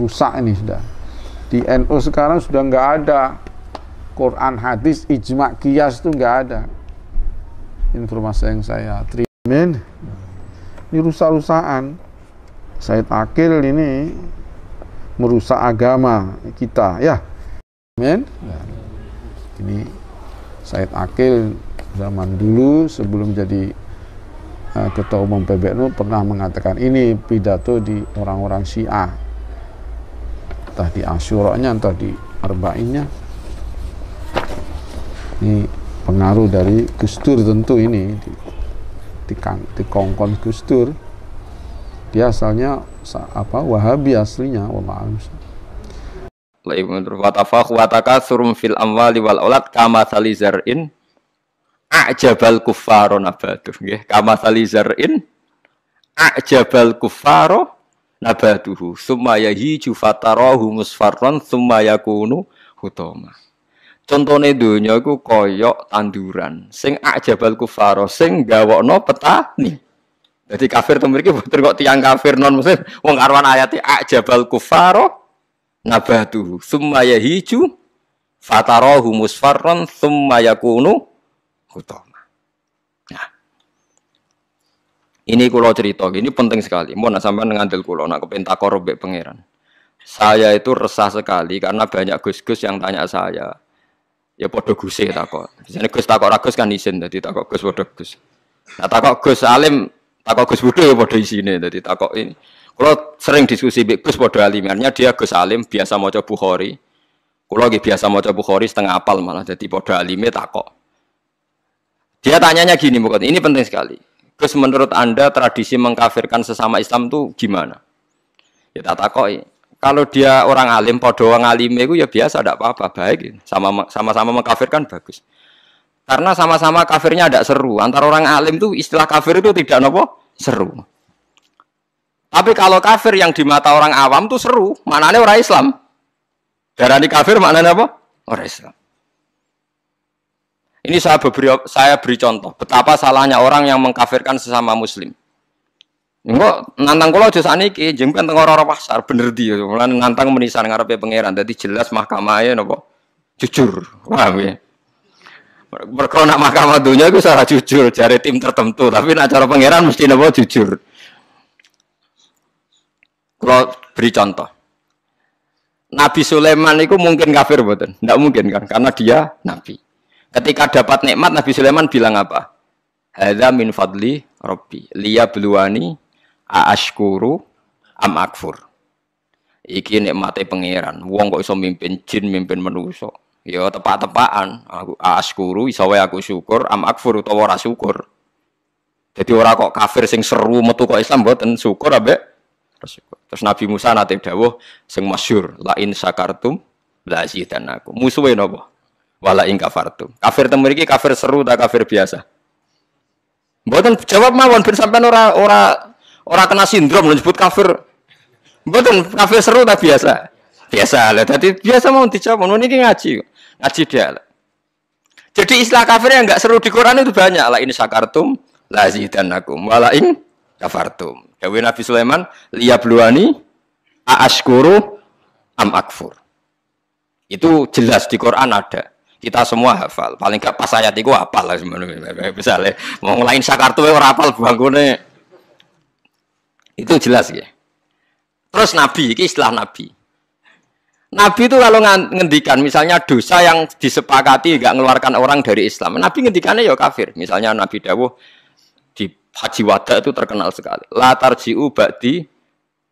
Rusak ini sudah. Di NU sekarang sudah nggak ada Quran, hadis, ijma, qiyas itu nggak ada. Informasi yang saya terima. Ini rusak-rusakan. Said Akil ini merusak agama kita, ya. Amin. Ini Said Akil zaman dulu sebelum jadi ketua umum PBNU pernah mengatakan ini pidato di orang-orang Syiah. Entah di Asyuranya, entah di Arba'innya. Ini pengaruh dari Gus Dur tentu ini di kongkon Gus Dur. Dia asalnya Wahabi aslinya, wallahu a'lam. Watafakh watakatsrum fil amwali wal aulad kama salizar'in a'jabal kuffaro nabatuh nggih, kama salizar'in a'jabal kuffaro nabatuhu summa yahiju fatarahu musfarran summa yakunu hutama. Contone donya iku kaya tanduran sing a'jabal kuffaro sing gawokno petani. Jadi kafir to mriki boten kok tiyang kafir non muslim wong karwan ayate a'jabal kuffaro nabatuhu summa yahiju fatarahu musfarran summa yakunu hutama. Nah, ini kula cerita, ini penting sekali. Mun sampean ngandel kula nak kepen takor mbek pangeran. Saya itu resah sekali karena banyak gus-gus yang tanya saya. Ya padha guse takok. Biasane Gus takok ra Gus kan isin, dadi takok Gus padha Gus. Nah takok Gus alim, takok Gus Budha ya padha isine, dadi takok ini. Kula sering diskusi mbek Gus padha alimannya, dia Gus alim biasa maca Bukhari. Kula nggih biasa maca Bukhari setengah apal malah, dadi padha alime takok. Dia tanyanya gini, bukan ini penting sekali. Gus, menurut Anda tradisi mengkafirkan sesama Islam itu gimana? Ya tak takoi. Kalau dia orang alim, podo orang alime itu ya biasa, tidak apa-apa, baik. Sama-sama mengkafirkan bagus. Karena sama-sama kafirnya tidak seru. Antara orang alim itu istilah kafir itu tidak nopo seru. Tapi kalau kafir yang di mata orang awam itu seru, maknanya orang Islam. Darani kafir maknanya apa? Orang Islam. Ini saya beri contoh betapa salahnya orang yang mengkafirkan sesama muslim. Engko nantang kula aja saniki jenengan teng ora-ora pasar bener di ya. Mulane nantang menisan ngarepe pangeran. Dadi jelas mahkamahe napa? Jujur. Paham ya? Mergo nak mahkamah dunia iku ora jujur jare tim tertentu, tapi nek cara pangeran mesti napa jujur. Kula beri contoh. Nabi Sulaiman itu mungkin kafir mboten? Enggak mungkin kan karena dia nabi. Ketika dapat nikmat Nabi Sulaiman bilang apa? Hadza min fadli rabbi liyabluwani aashkuru am akfur. Iki nikmate pangeran. Wong kok iso mimpin jin, mimpin manusa. Ya tepak-tepakan. Aku aashkuru iso wae aku syukur, am akfur utawa ora syukur. Jadi ora kok kafir sing seru metu kok Islam mboten syukur ambek syukur. Terus Nabi Musa nate dawuh sing masyhur, la in syakartum la azidannakum. Musuhe napa? Wala in kafartum. Kafir teng mriki kafir seru ta kafir biasa? Mboten jawab mawon ben sampean ora kena sindrom nyebut kafir. Mboten kafir seru ta biasa? Biasa lah. Dadi biasa mau dijawab ngono niki ngaji. Ngaji dia. Jadi istilah kafir yang enggak seru di Quran itu banyak. La in syakartum la azidannakum wala in kafartum. Dawuh Nabi Sulaiman, liyabluwani aashkuru am akfur. Itu jelas di Quran ada. Kita semua hafal. Paling gak pas ayat itu hafal lah sebenarnya. Misalnya mau ngelain sakartu ora hafal bangkune. Itu jelas ya. Terus Nabi, ini istilah Nabi. Nabi itu kalau ngendikan misalnya dosa yang disepakati enggak mengeluarkan orang dari Islam. Nabi ngendikannya ya kafir. Misalnya Nabi dawuh di Haji Wada itu terkenal sekali. La tarji'u ba'di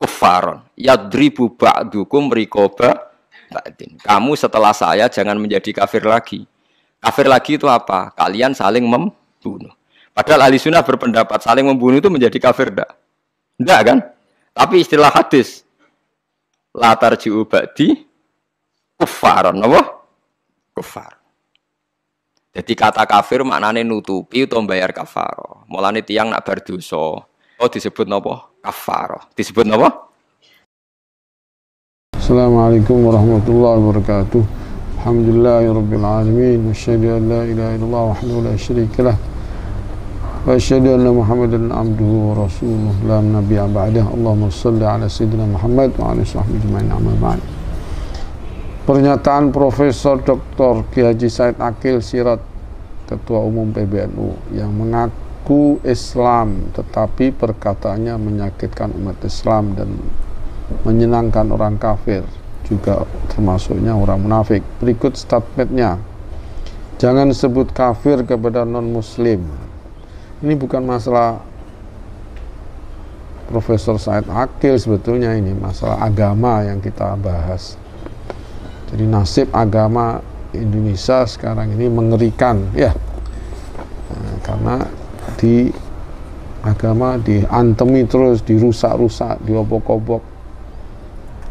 kuffaron yadribu ba'dukum riqaba ba'din. Kamu setelah saya jangan menjadi kafir lagi. Kafir lagi itu apa? Kalian saling membunuh. Padahal ahli sunnah berpendapat saling membunuh itu menjadi kafir enggak? Enggak kan? Tapi istilah hadis la tarji'u ba'di kuffaron apa? Kuffar. Jadi kata kafir maknanya nutupi atau membayar kafaroh. Mulane tiyang nak berdosa, oh disebut napa? Kafaroh. Disebut napa? Assalamualaikum warahmatullahi wabarakatuh. Alhamdulillahirabbil alamin, wasyhadu an la ilaha illallah wahdahu la syarika lah, wa asyhadu anna Muhammadan abduhu wa rasuluh la nabiyya ba'dah. Allahumma shalli ala sayyidina Muhammad wa ala sahbihi ajma'in, amma ba'd. Pernyataan Profesor Dr. Ki Haji Said Aqil Sirot, Ketua Umum PBNU, yang mengaku Islam tetapi perkataannya menyakitkan umat Islam dan menyenangkan orang kafir, juga termasuknya orang munafik. Berikut statementnya. Jangan sebut kafir kepada non-muslim. Ini bukan masalah Profesor Said Aqil, sebetulnya ini masalah agama yang kita bahas. Jadi nasib agama Indonesia sekarang ini mengerikan, ya. Nah, karena di agama diantemi terus, dirusak-rusak, diobok-obok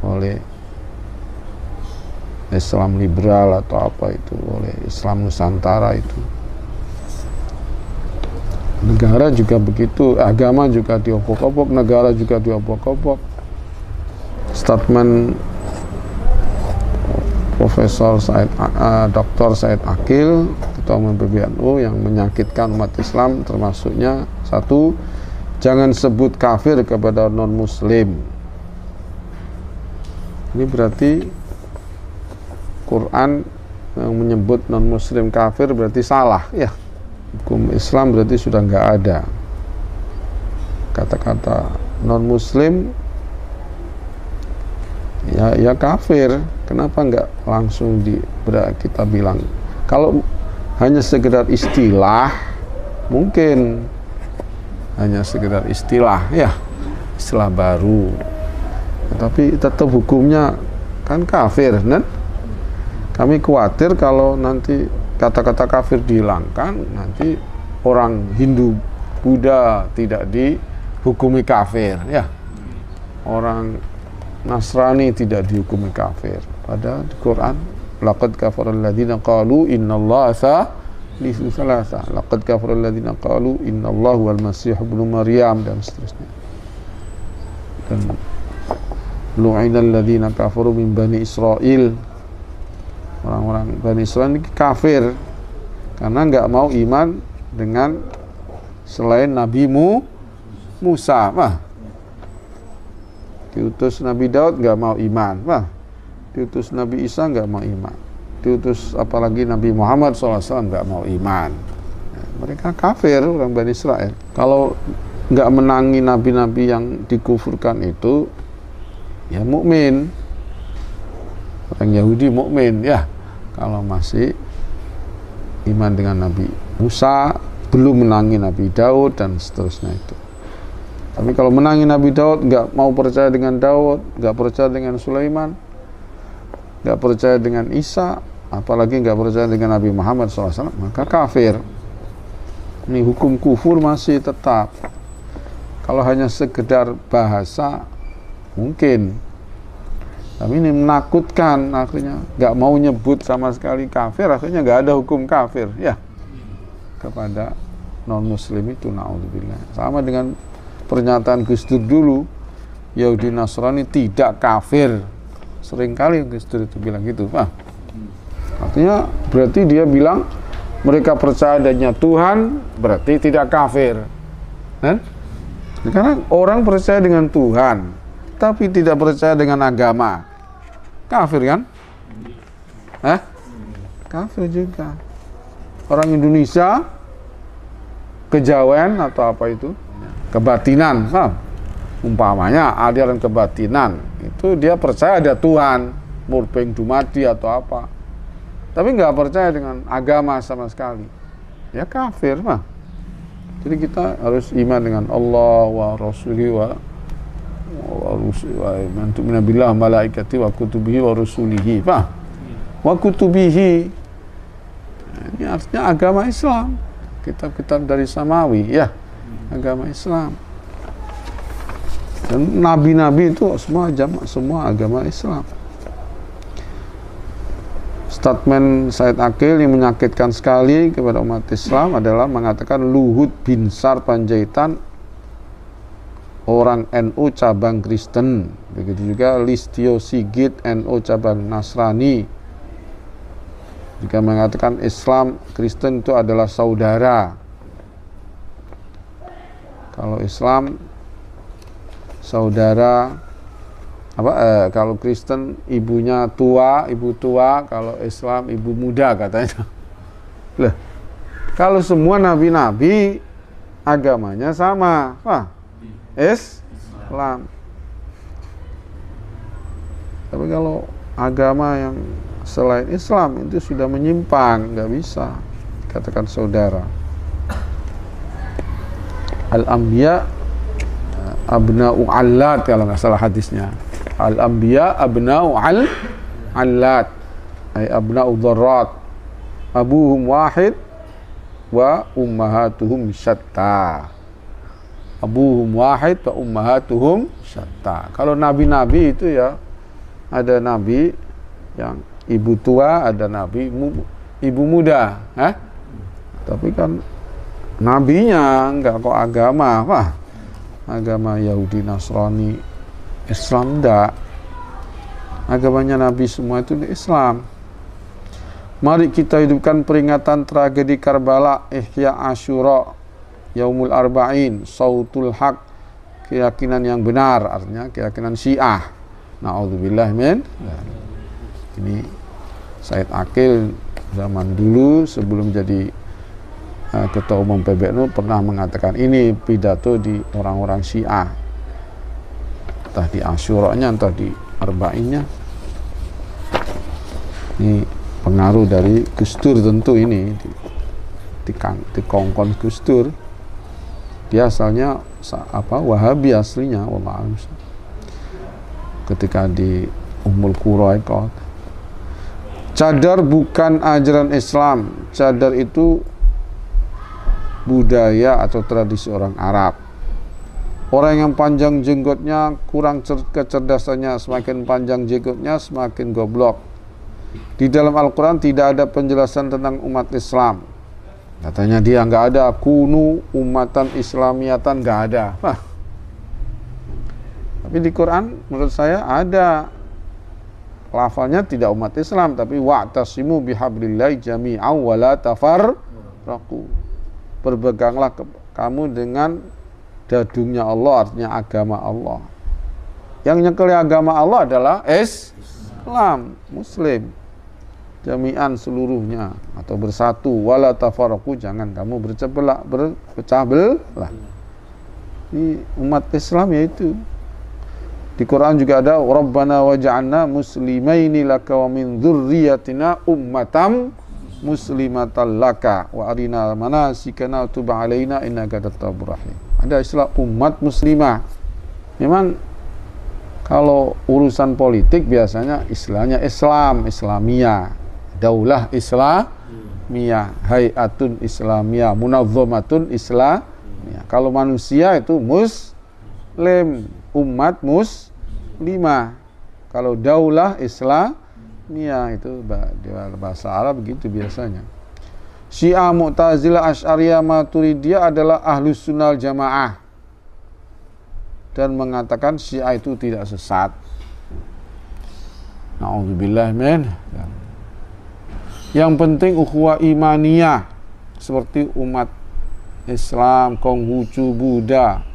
oleh Islam liberal atau apa itu, oleh Islam Nusantara itu. Negara juga begitu, agama juga diobok-obok, negara juga diobok-obok. Statement Profesor Dr. Said Aqil, Ketua Umum PBNU, yang menyakitkan umat Islam, termasuknya satu, jangan sebut kafir kepada non-muslim. Ini berarti Quran yang menyebut non-muslim kafir berarti salah, ya. Hukum Islam berarti sudah nggak ada kata-kata non-muslim, ya kafir. Kenapa nggak langsung kita bilang? Kalau hanya sekedar istilah, mungkin hanya sekedar istilah, ya, istilah baru. Tapi tetap hukumnya kan kafir, kan? Kami khawatir kalau nanti kata-kata kafir dihilangkan, nanti orang Hindu, Buddha tidak dihukumi kafir, ya. Orang Nasrani tidak dihukumi kafir. Padahal di Quran, laqad kafaral ladzina qalu innallaha thalithu tsalatsa, laqad kafaral ladzina qalu innallaha wal masih ibnu maryam, dan seterusnya. Dan lu'inal ladzina kafaru min bani Israil, orang-orang Bani Israil ini kafir karena nggak mau iman dengan selain Nabi Musa. Diutus Nabi Daud nggak mau iman. Diutus Nabi Isa nggak mau iman. Diutus apalagi Nabi Muhammad SAW nggak mau iman. Mereka kafir, orang Bani Israel. Kalau nggak menangi nabi-nabi yang dikufurkan itu, ya mukmin. Orang Yahudi mukmin, ya. Kalau masih iman dengan Nabi Musa, belum menangi Nabi Daud, dan seterusnya itu. Tapi kalau menangi Nabi Daud, nggak mau percaya dengan Daud, nggak percaya dengan Sulaiman, nggak percaya dengan Isa, apalagi nggak percaya dengan Nabi Muhammad SAW, maka kafir. Ini hukum kufur masih tetap. Kalau hanya sekedar bahasa, mungkin. Tapi ini menakutkan, akhirnya nggak mau nyebut sama sekali kafir, akhirnya nggak ada hukum kafir, ya, kepada non-muslim itu, na'udzubillah. Sama dengan pernyataan Gus Dur dulu, Yahudi Nasrani tidak kafir. Seringkali Gus Dur itu bilang gitu, artinya berarti dia bilang mereka percaya adanya Tuhan, berarti tidak kafir, kan? Karena orang percaya dengan Tuhan tapi tidak percaya dengan agama, kafir kan? Kafir juga. Orang Indonesia kejawen atau apa itu, kebatinan, umpamanya aliran kebatinan itu, dia percaya ada Tuhan, Murbeng Dumadi atau apa, tapi nggak percaya dengan agama sama sekali, ya kafir. Jadi kita harus iman dengan Allah wa Rasulihi wa mantu'mina billah malaikati wa kutubihi wa rusulihi, wa kutubihi. Ini artinya agama Islam, kitab-kitab dari Samawi, ya, agama Islam. Dan nabi-nabi itu semua agama Islam. Statement Said Aqil yang menyakitkan sekali kepada umat Islam adalah mengatakan Luhut Binsar Panjaitan orang NU cabang Kristen, begitu juga Listio Sigit NU cabang Nasrani, Jika mengatakan Islam, Kristen itu adalah saudara. Kalau Islam saudara, kalau Kristen ibunya tua, ibu tua, kalau Islam ibu muda katanya. Lah, kalau semua nabi-nabi agamanya sama, Islam. Tapi kalau agama yang selain Islam itu sudah menyimpang, nggak bisa dikatakan saudara. Al-Anbiya abna'u allat, kalau nggak salah hadisnya. Al-Anbiya abna'u allat, ay abna'u dharrat, abuhum wahid wa ummahatuhum syatta. Abuhum wahid wa ummahatuhum syatta. Kalau nabi-nabi itu ya, ada nabi yang ibu tua, ada nabi ibu muda, tapi kan nabinya enggak kok agama, agama Yahudi, Nasrani, Islam enggak. Agamanya Nabi semua itu di Islam. Mari kita hidupkan peringatan tragedi Karbala, Ihya Asyura, Yaumul Arba'in, Sautul Haq, keyakinan yang benar, artinya keyakinan Syiah. Na'udzubillah min. Ini Said Akil zaman dulu sebelum jadi Ketua Umum PBNU pernah mengatakan ini pidato di orang-orang Syiah, entah di Asyuranya, entah di Arba'innya. Ini pengaruh dari Gus Dur tentu, ini di kongkon Gus Dur. Dia asalnya Wahabi aslinya, wallah alam. Ketika di Ummul Qura ikut. Cadar bukan ajaran Islam. Cadar itu budaya atau tradisi orang Arab. Orang yang panjang jenggotnya kurang kecerdasannya, semakin panjang jenggotnya semakin goblok. Di dalam Al-Quran tidak ada penjelasan tentang umat Islam. Katanya dia nggak ada, kunu umatan islamiyatan, nggak ada. Tapi di Quran menurut saya ada. Lafalnya tidak umat Islam, tapi wa'tasimu bihablillahi jami'an wa la tafarraqu. Berpeganglah kamu dengan dadungnya Allah, artinya agama Allah. Yang nyekeli agama Allah adalah Islam, Muslim. Jami'an seluruhnya, atau bersatu, wa la tafarraqu, jangan kamu berpecah belah. Ini umat Islam yaitu. Di Quran juga ada Rabbana waj'alna muslimaini laka wa min dzurriyyatina ummatam muslimatan laka wa arina manasikana tub alaina innaka at-tawwabur rahim. Ada istilah umat muslimah. Memang kalau urusan politik biasanya istilahnya Islam, Islamiyah, daulah Islamiyah, hayatun Islamiyah, munazzamatun Islamiyah. Kalau manusia itu muslim, umat muslimah. Kalau daulah Islamiyah itu bahasa Arab begitu biasanya. Syiah, Mu'tazilah, Asy'ariyah, Maturidiyah adalah Ahlus Sunnah Jamaah dan mengatakan Syiah itu tidak sesat. Na'udzubillah min. Yang penting ukhuwah imaniyah seperti umat Islam, Konghucu, Buddha.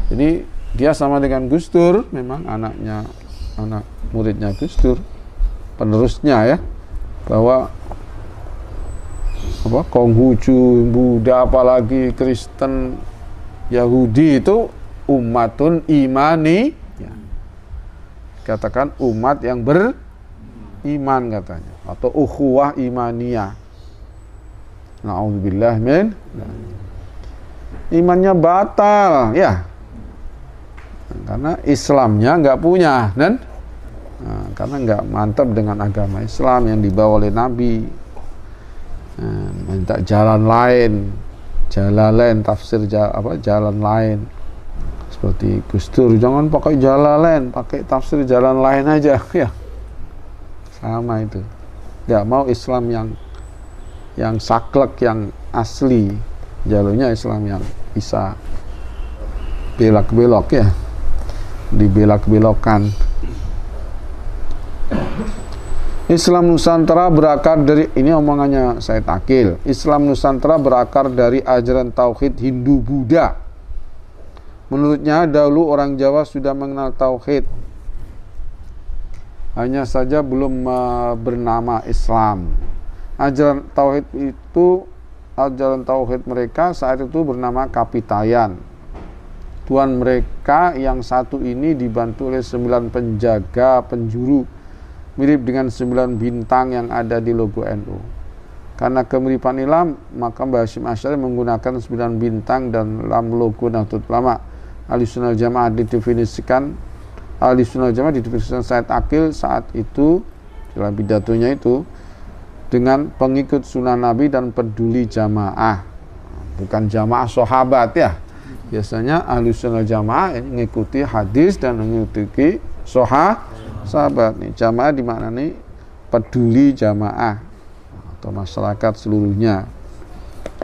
Jadi dia sama dengan Gus Dur, memang anak muridnya Gus Dur, penerusnya ya, bahwa Konghucu, Buddha, apalagi Kristen, Yahudi itu umatun imani, ya. Katakan umat yang beriman katanya, atau ukhuwah imaniyah. Na'udzubillah min. Imannya batal, ya. Karena Islamnya nggak punya, dan karena nggak mantap dengan agama Islam yang dibawa oleh Nabi. Minta jalan lain, tafsir jalan lain. Seperti Gus Dur, jangan pakai jalan lain, pakai tafsir jalan lain aja, ya. Sama itu. Nggak mau Islam yang saklek, yang asli. Jalurnya Islam yang bisa belak-belok, ya. Dibelak-belokkan. Islam Nusantara berakar dari, ini omongannya Said Akil, Islam Nusantara berakar dari ajaran tauhid Hindu-Buddha. Menurutnya dahulu orang Jawa sudah mengenal tauhid, hanya saja belum bernama Islam. Ajaran tauhid mereka saat itu bernama Kapitayan. Tuhan mereka yang satu ini dibantu oleh 9 penjaga penjuru, mirip dengan 9 bintang yang ada di logo NU. Karena kemiripan inilah, maka Mbah Hasyim Asy'ari menggunakan 9 bintang dan dalam logo Nahdlatul Ulama. Ahlussunnah Jamaah didefinisikan Said Akil saat itu dalam pidatonya itu dengan pengikut sunnah Nabi dan peduli jamaah, bukan jamaah sahabat ya. Biasanya Ahlussunnah Jamaah mengikuti hadis dan mengikuti sahabat. Nih jamaah dimaknani peduli jamaah atau masyarakat seluruhnya.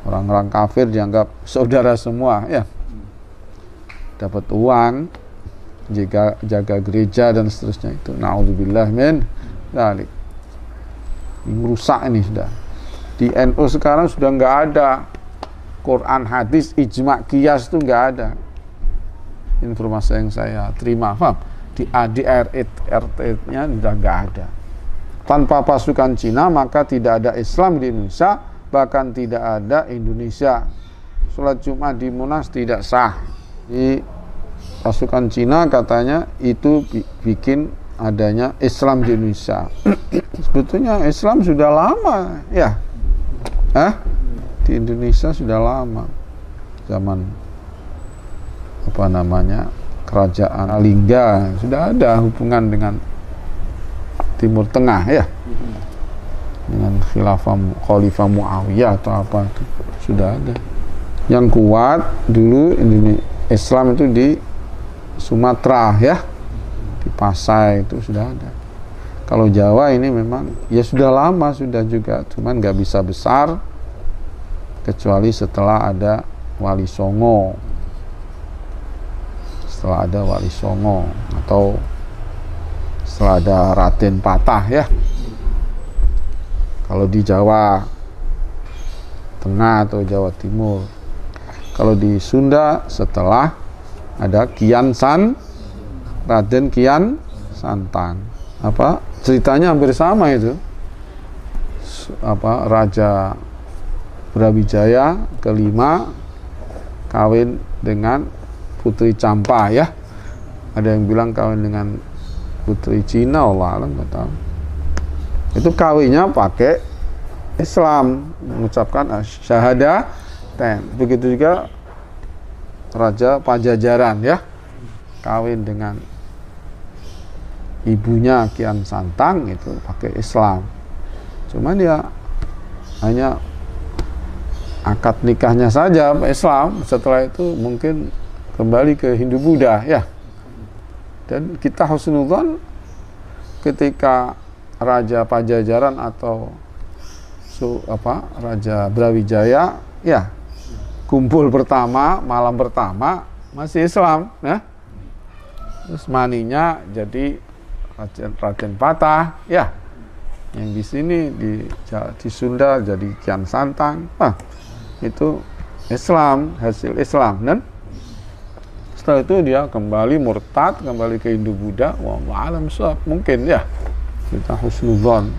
Orang-orang kafir dianggap saudara semua ya. Dapat uang, jaga gereja dan seterusnya itu. Na'udzubillah min dzalik. Ini merusak ini sudah. Di NU sekarang sudah nggak ada Quran, hadis, ijma, qiyas itu nggak ada. Informasi yang saya terima, paham? Di ADRT-nya sudah nggak ada. Tanpa pasukan Cina maka tidak ada Islam di Indonesia, bahkan tidak ada Indonesia. Sholat Jumat di Monas tidak sah. Di pasukan Cina katanya itu bikin adanya Islam di Indonesia. Sebetulnya Islam sudah lama ya. Di Indonesia sudah lama. Zaman kerajaan Alingga sudah ada hubungan dengan Timur Tengah ya, dengan Khalifah Muawiyah atau apa itu sudah ada. Yang kuat dulu Islam itu di Sumatera ya, di Pasai itu sudah ada. Kalau Jawa ini memang ya sudah lama sudah juga, cuman nggak bisa besar kecuali setelah ada Wali Songo. Setelah ada Wali Songo atau setelah ada Raden Patah ya. Kalau di Jawa Tengah atau Jawa Timur. Kalau di Sunda setelah ada Raden Kian Santang. Ceritanya hampir sama itu. Raja Brawijaya kelima kawin dengan Putri Campa ya. Ada yang bilang kawin dengan Putri Cina, Allah alam nggak tahu. Itu kawinnya pakai Islam, mengucapkan syahadatain. Begitu juga Raja Pajajaran ya, kawin dengan ibunya Kian Santang itu pakai Islam. Cuman dia hanya akad nikahnya saja Islam, setelah itu mungkin kembali ke Hindu-Buddha ya. Dan kita husnudzon ketika Raja Pajajaran atau Raja Brawijaya ya kumpul pertama, malam pertama masih Islam ya. Terus maninya jadi Raden Patah ya. Yang di sini di Sunda jadi Kian Santang. Itu Islam, hasil Islam. Dan setelah itu dia kembali murtad, kembali ke Hindu-Buddha. Wallahu a'lam, mungkin ya. Kita husnudzon.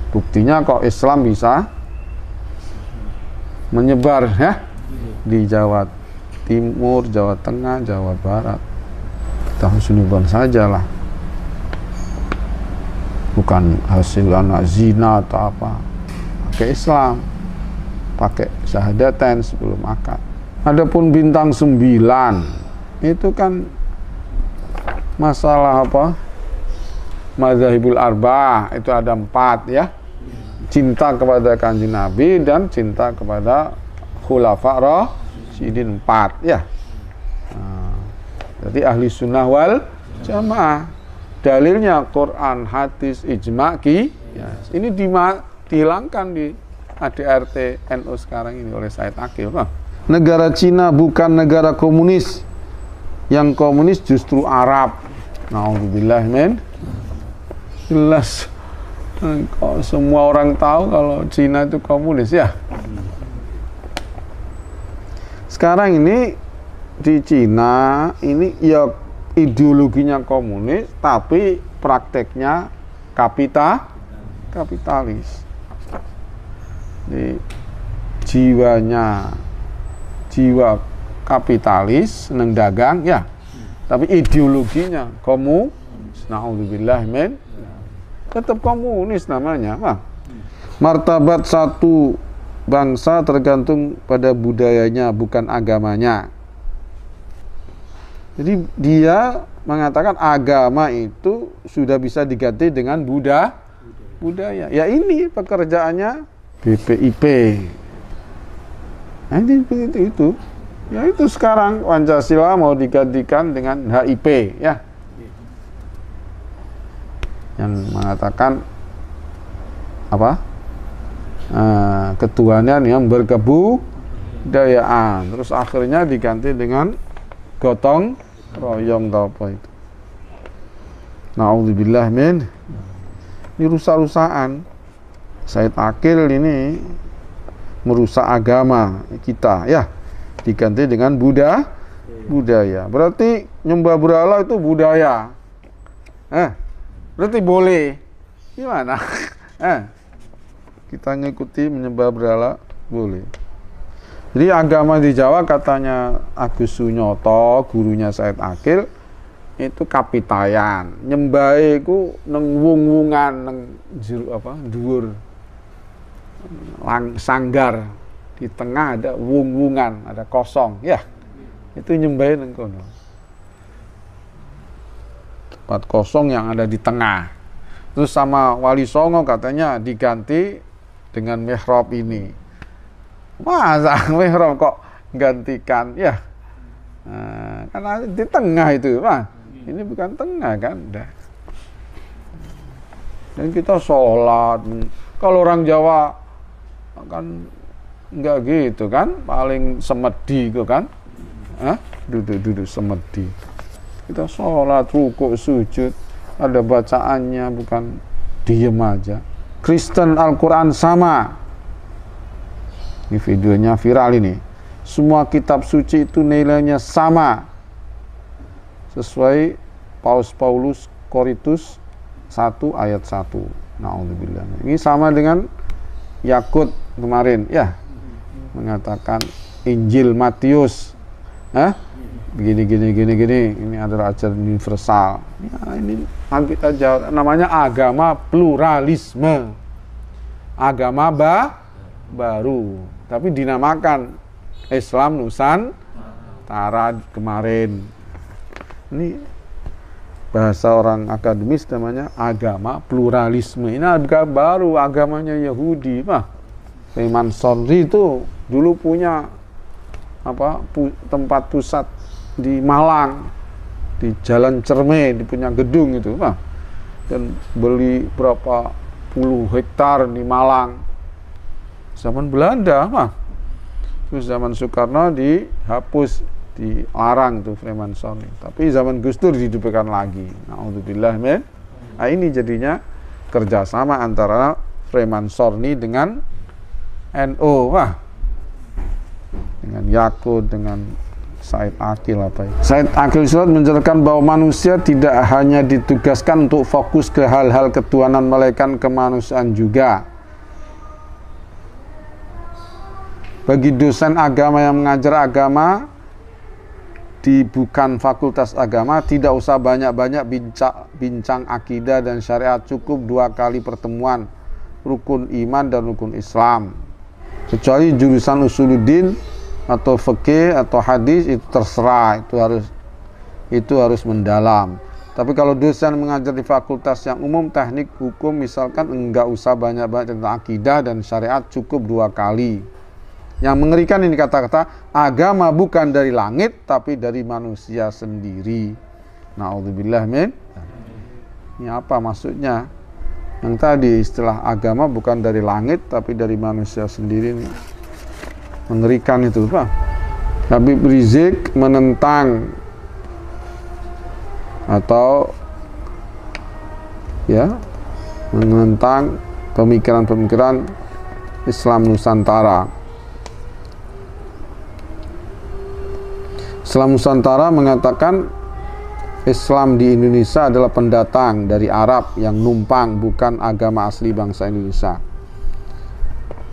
Buktinya kok Islam bisa menyebar ya di Jawa Timur, Jawa Tengah, Jawa Barat. Kita husnudzon sajalah. Bukan hasil anak zina atau apa. Pakai Islam, pakai syahadatain sebelum akad. Adapun bintang 9 itu kan masalah Madzhabul Arba'ah, itu ada 4 ya. Cinta kepada Kanjeng Nabi dan cinta kepada Khulafa Rasyidin 4 ya. Jadi ahli sunnah wal jamaah. Dalilnya Quran, hadis, ijma, qiyas. Ini dihilangkan di ADRT NU sekarang ini oleh Said Akil. Negara Cina bukan negara komunis. Yang komunis justru Arab. Na'udzubillah min Jelas. Kok semua orang tahu kalau Cina itu komunis ya. Sekarang ini di Cina ini ya ideologinya komunis tapi prakteknya kapitalis. Jadi jiwa kapitalis seneng dagang ya, tapi ideologinya komunis. Na'udzubillah min, tetap komunis namanya. Martabat satu bangsa tergantung pada budayanya, bukan agamanya. Jadi dia mengatakan agama itu sudah bisa diganti dengan budaya. Ya ini pekerjaannya BPIP. Nah, itu. Ya itu sekarang Pancasila mau digantikan dengan HIP ya. Yang mengatakan apa? Ketuhanan yang berkebudayaan. Terus akhirnya diganti dengan gotong royong atau apa itu. Na'udzubillah min. Ini rusak-rusakan. Said Akil ini merusak agama kita ya. Diganti dengan budaya. Berarti nyembah berhala itu budaya. Berarti boleh. Gimana? Kita ngikuti menyembah berhala boleh. Jadi agama di Jawa katanya Agus Sunyoto, gurunya Said Akil, itu kapitayan. Nyembah iku neng wung-wungan neng dhuwur sanggar, di tengah ada wung-wungan, ada kosong ya. Itu nyembah neng kono. Tempat kosong yang ada di tengah. Terus sama Wali Songo katanya diganti dengan mihrab ini. Masa mihrab kok gantikan ya? Karena di tengah itu, ini bukan tengah kan? Dan kita sholat. Kalau orang Jawa kan enggak gitu kan? Paling semedi itu kan? Duduk semedi. Kita sholat, rukuk, sujud, ada bacaannya, bukan diem aja. Kristen Al-Quran sama. Ini videonya viral ini. Semua kitab suci itu nilainya sama. Sesuai Paus Paulus Korintus 1 ayat 1. Na'udzubillah. Ini sama dengan Yakut kemarin ya. Mengatakan Injil Matius. Begini. Ini adalah ajaran universal. Ya, ini kita jawab, namanya agama pluralisme. Agama baru. Tapi dinamakan Islam Nusantara kemarin. Ini bahasa orang akademis namanya agama pluralisme. Ini agama baru, agamanya Yahudi. Freeman Sonri itu dulu punya tempat pusat di Malang, di Jalan Cerme, di punya gedung itu, dan beli berapa puluh hektar di Malang. Zaman Belanda, terus zaman Soekarno dihapus, dilarang tuh Freemason. Tapi zaman Gus Dur dihidupkan lagi. Na'udzubillah min. Nah, ini jadinya kerjasama antara Freemason dengan NU, dengan Yakut, dengan Said Akil Said Akil menjelaskan bahwa manusia tidak hanya ditugaskan untuk fokus ke hal-hal ketuhanan, melainkan kemanusiaan juga. Bagi dosen agama yang mengajar agama di bukan fakultas agama, tidak usah banyak-banyak bincang akidah dan syariat, cukup 2 kali pertemuan rukun iman dan rukun Islam. Kecuali jurusan usuluddin atau fikih atau hadis, itu terserah, itu harus mendalam. Tapi kalau dosen mengajar di fakultas yang umum, teknik, hukum misalkan, enggak usah banyak-banyak tentang akidah dan syariat, cukup 2 kali. Yang mengerikan ini kata-kata agama bukan dari langit tapi dari manusia sendiri. Na'udzubillah min. Ini apa maksudnya? Yang tadi istilah agama bukan dari langit tapi dari manusia sendiri nih. Mengerikan itu, Pak. Habib Rizik menentang atau ya menentang pemikiran-pemikiran Islam Nusantara. Islam Nusantara mengatakan Islam di Indonesia adalah pendatang dari Arab yang numpang, bukan agama asli bangsa Indonesia.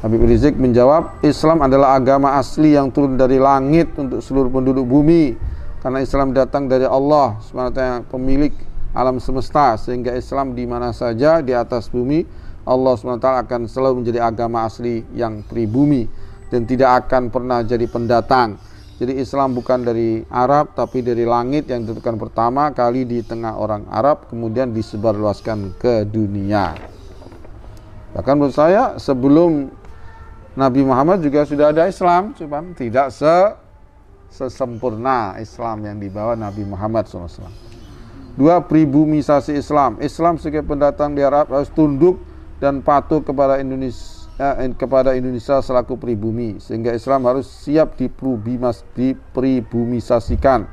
Habib Rizik menjawab, Islam adalah agama asli yang turun dari langit untuk seluruh penduduk bumi, karena Islam datang dari Allah SWT, pemilik alam semesta, sehingga Islam di mana saja di atas bumi, Allah SWT akan selalu menjadi agama asli yang pribumi dan tidak akan pernah jadi pendatang. Jadi Islam bukan dari Arab tapi dari langit yang ditentukan pertama kali di tengah orang Arab, kemudian disebarluaskan ke dunia. Bahkan menurut saya sebelum Nabi Muhammad juga sudah ada Islam, cuma tidak sesempurna Islam yang dibawa Nabi Muhammad SAW. Dua, pribumisasi Islam. Islam sebagai pendatang di Arab harus tunduk dan patuh kepada Indonesia selaku pribumi, sehingga Islam harus siap dipribumisasikan.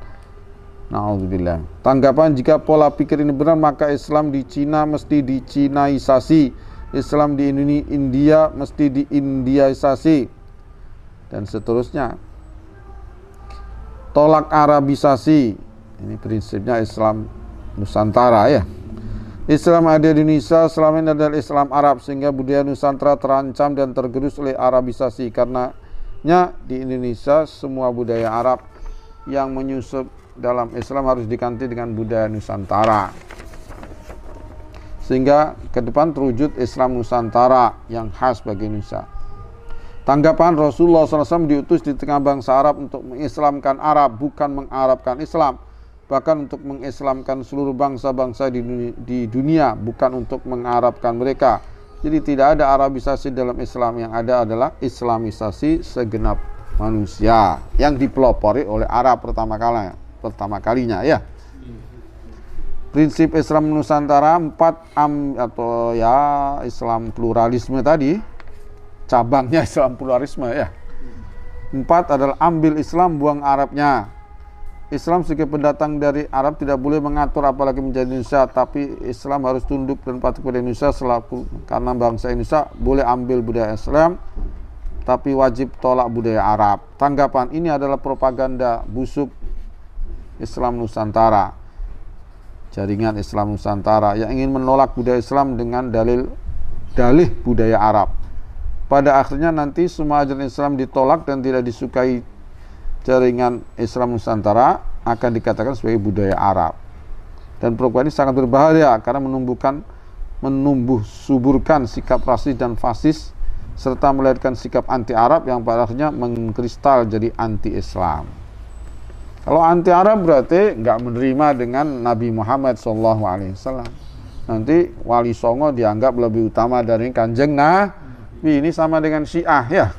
Na'udzubillah. Tanggapan, jika pola pikir ini benar, maka Islam di Cina mesti dicinaisasi, Islam di India mesti diindiaisasi, dan seterusnya. Tolak Arabisasi, ini prinsipnya Islam Nusantara ya. Islam ada di Indonesia selama ini adalah Islam Arab, sehingga budaya Nusantara terancam dan tergerus oleh Arabisasi. Karenanya di Indonesia semua budaya Arab yang menyusup dalam Islam harus diganti dengan budaya Nusantara, sehingga ke depan terwujud Islam Nusantara yang khas bagi Indonesia. Tanggapan, Rasulullah SAW diutus di tengah bangsa Arab untuk mengislamkan Arab, bukan mengarabkan Islam. Bahkan untuk mengislamkan seluruh bangsa-bangsa di dunia, bukan untuk mengarabkan mereka. Jadi tidak ada Arabisasi dalam Islam, yang ada adalah Islamisasi segenap manusia yang dipelopori oleh Arab pertama kalinya ya. Prinsip Islam Nusantara 4 atau ya Islam pluralisme tadi, cabangnya Islam pluralisme ya. 4 adalah ambil Islam, buang Arabnya. Islam sebagai pendatang dari Arab tidak boleh mengatur apalagi menjadi Indonesia, tapi Islam harus tunduk dan patuh kepada Indonesia selaku, karena bangsa Indonesia boleh ambil budaya Islam tapi wajib tolak budaya Arab. Tanggapan, ini adalah propaganda busuk Islam Nusantara, jaringan Islam Nusantara yang ingin menolak budaya Islam dengan dalih budaya Arab. Pada akhirnya nanti semua ajaran Islam ditolak dan tidak disukai jaringan Islam Nusantara, akan dikatakan sebagai budaya Arab. Dan program ini sangat berbahaya karena menumbuh suburkan sikap rasis dan fasis, serta melahirkan sikap anti Arab yang pada akhirnya mengkristal jadi anti Islam. Kalau anti Arab berarti nggak menerima dengan Nabi Muhammad SAW. Nanti Wali Songo dianggap lebih utama dari Kanjeng Nabi. Ini sama dengan Syiah ya.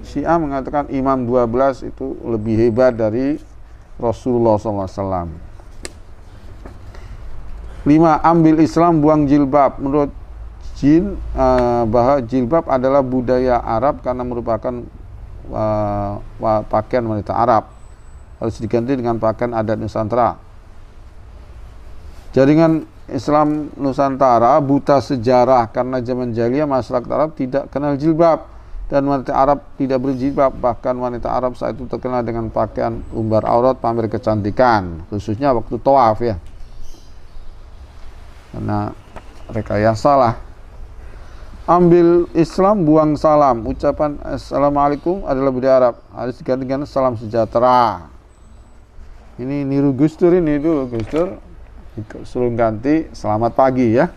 Syiah mengatakan Imam 12 itu lebih hebat dari Rasulullah SAW. 5. Ambil Islam, buang jilbab. Menurut bahwa jilbab adalah budaya Arab karena merupakan pakaian wanita Arab, harus diganti dengan pakaian adat Nusantara. Jaringan Islam Nusantara buta sejarah karena zaman jahiliyah masyarakat Arab tidak kenal jilbab dan wanita Arab tidak berjilbab. Bahkan wanita Arab saat itu terkenal dengan pakaian umbar aurat, pamer kecantikan, khususnya waktu tawaf ya, karena rekayasa lah. Ambil Islam, buang salam. Ucapan Assalamualaikum adalah budaya Arab, harus diganti dengan salam sejahtera. Ini niru Gus Dur, ini dulu Gus Dur suruh ganti selamat pagi ya,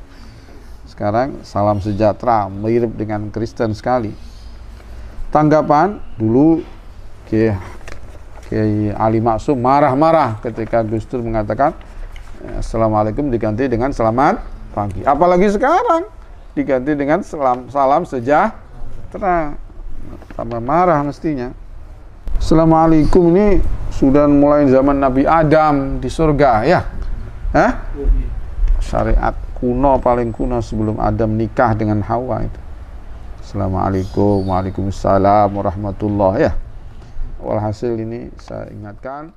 sekarang salam sejahtera, mirip dengan Kristen sekali. Tanggapan, dulu Kiai Ali Maksum marah-marah ketika Gus Dur mengatakan Assalamualaikum diganti dengan selamat pagi. Apalagi sekarang diganti dengan salam sejahtera, tambah marah mestinya. Assalamualaikum ini sudah mulai zaman Nabi Adam di surga ya. Syariat kuno, paling kuno sebelum Adam nikah dengan Hawa itu. Assalamualaikum, waalaikumsalam warahmatullahi ya. Walhasil ini saya ingatkan